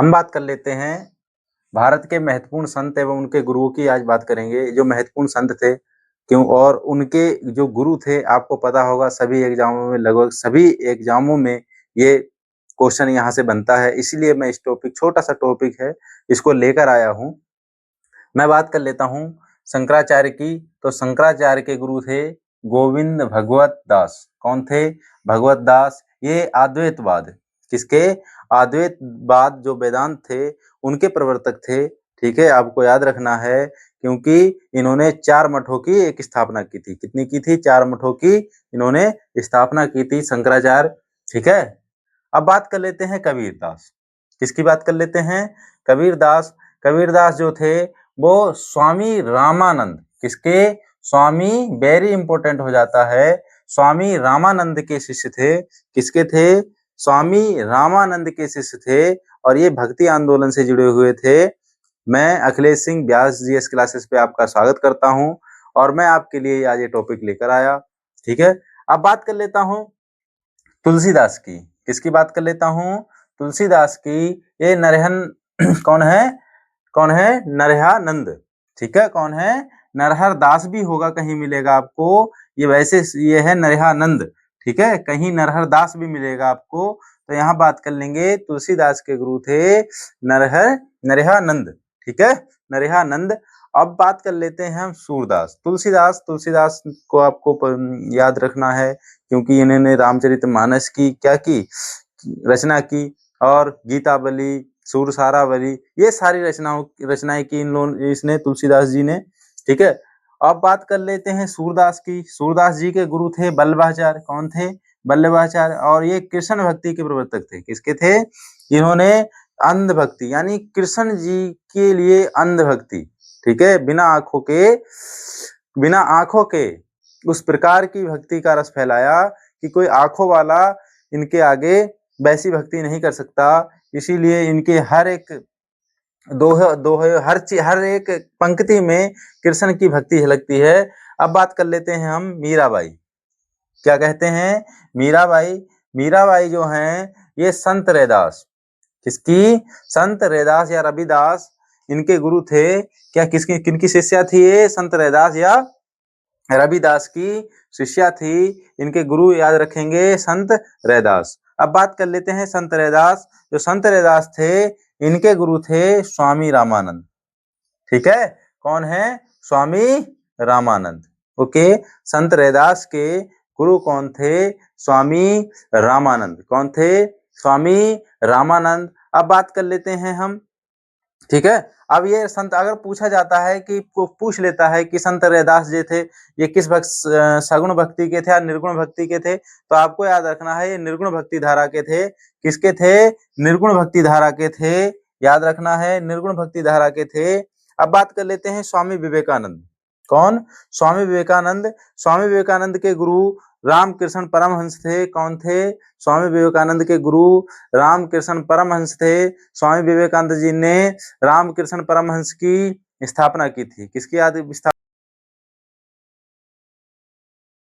हम बात कर लेते हैं भारत के महत्वपूर्ण संत एवं उनके गुरुओं की। आज बात करेंगे जो महत्वपूर्ण संत थे क्यों, और उनके जो गुरु थे। आपको पता होगा सभी एग्जामों में, लगभग सभी एग्जामों में ये क्वेश्चन यहाँ से बनता है, इसीलिए मैं इस टॉपिक, छोटा सा टॉपिक है, इसको लेकर आया हूँ। मैं बात कर लेता हूँ शंकराचार्य की। तो शंकराचार्य के गुरु थे गोविंद भगवत दास। कौन थे? भगवत दास। ये अद्वैतवाद, किसके? अद्वैतवाद जो वेदांत थे उनके प्रवर्तक थे। ठीक है, आपको याद रखना है, क्योंकि इन्होंने 4 मठों की एक स्थापना की थी। कितनी की थी? 4 मठों की इन्होंने स्थापना की थी, शंकराचार्य। ठीक है, अब बात कर लेते हैं कबीरदास। किसकी बात कर लेते हैं? कबीरदास। कबीरदास जो थे वो स्वामी रामानंद, किसके? स्वामी, वेरी इंपॉर्टेंट हो जाता है, स्वामी रामानंद के शिष्य थे। किसके थे? स्वामी रामानंद के शिष्य थे, और ये भक्ति आंदोलन से जुड़े हुए थे। मैं अखिलेश सिंह व्यास जीएस क्लासेस पे आपका स्वागत करता हूं, और मैं आपके लिए आज ये टॉपिक लेकर आया। ठीक है, अब बात कर लेता हूं तुलसीदास की। किसकी बात कर लेता हूं? तुलसीदास की। ये नरहन कौन है? कौन है? नरहानंद। ठीक है, कौन है? नरहर दास भी होगा, कहीं मिलेगा आपको। ये वैसे ये है नरहानंद। ठीक है, कहीं नरहर दास भी मिलेगा आपको। तो यहाँ बात कर लेंगे, तुलसीदास के गुरु थे नरहानंद। ठीक है, नरहानंद। अब बात कर लेते हैं हम सूरदास। तुलसीदास को आपको याद रखना है, क्योंकि इन्होंने रामचरितमानस की क्या की? रचना की, और गीतावली, सूरसारावली, ये सारी रचनाएं की इसने, तुलसीदास जी ने। ठीक है, अब बात कर लेते हैं सूरदास की। सूरदास जी के गुरु थे वल्लभाचार्य। कौन थे? वल्लभाचार्य। और ये कृष्ण भक्ति के प्रवर्तक थे। किसके थे? इन्होंने अंध भक्ति, यानी कृष्ण जी के लिए अंध भक्ति, ठीक है, बिना आंखों के उस प्रकार की भक्ति का रस फैलाया कि कोई आंखों वाला इनके आगे वैसी भक्ति नहीं कर सकता। इसीलिए इनके हर एक दोहे हर एक पंक्ति में कृष्ण की भक्ति झलकती है। अब बात कर लेते हैं हम मीराबाई। क्या कहते हैं? मीराबाई जो हैं, ये संत रैदास। किसकी? संत रैदास या रविदास, इनके गुरु थे। क्या किनकी शिष्या थी ये? संत रैदास या रविदास की शिष्या थी। इनके गुरु याद रखेंगे, संत रैदास। अब बात कर लेते हैं संत रैदास। जो संत रैदास थे, इनके गुरु थे स्वामी रामानंद। ठीक है, कौन है? स्वामी रामानंद। ओके, संत रैदास के गुरु कौन थे? स्वामी रामानंद। कौन थे? स्वामी रामानंद। अब बात कर लेते हैं हम। ठीक है, अब ये संत, अगर पूछा जाता है कि पूछ लेता है कि संत रैदास जी थे, ये किस सगुण भक्ति के थे या निर्गुण भक्ति के थे, तो आपको याद रखना है ये निर्गुण भक्ति धारा के थे। किसके थे? निर्गुण भक्ति धारा के थे। याद रखना है, निर्गुण भक्ति धारा के थे। अब बात कर लेते हैं स्वामी विवेकानंद। कौन? स्वामी विवेकानंद। स्वामी विवेकानंद के गुरु रामकृष्ण परमहंस थे। कौन थे? स्वामी विवेकानंद के गुरु रामकृष्ण परमहंस थे। स्वामी विवेकानंद जी ने रामकृष्ण परमहंस की स्थापना की थी। किसकी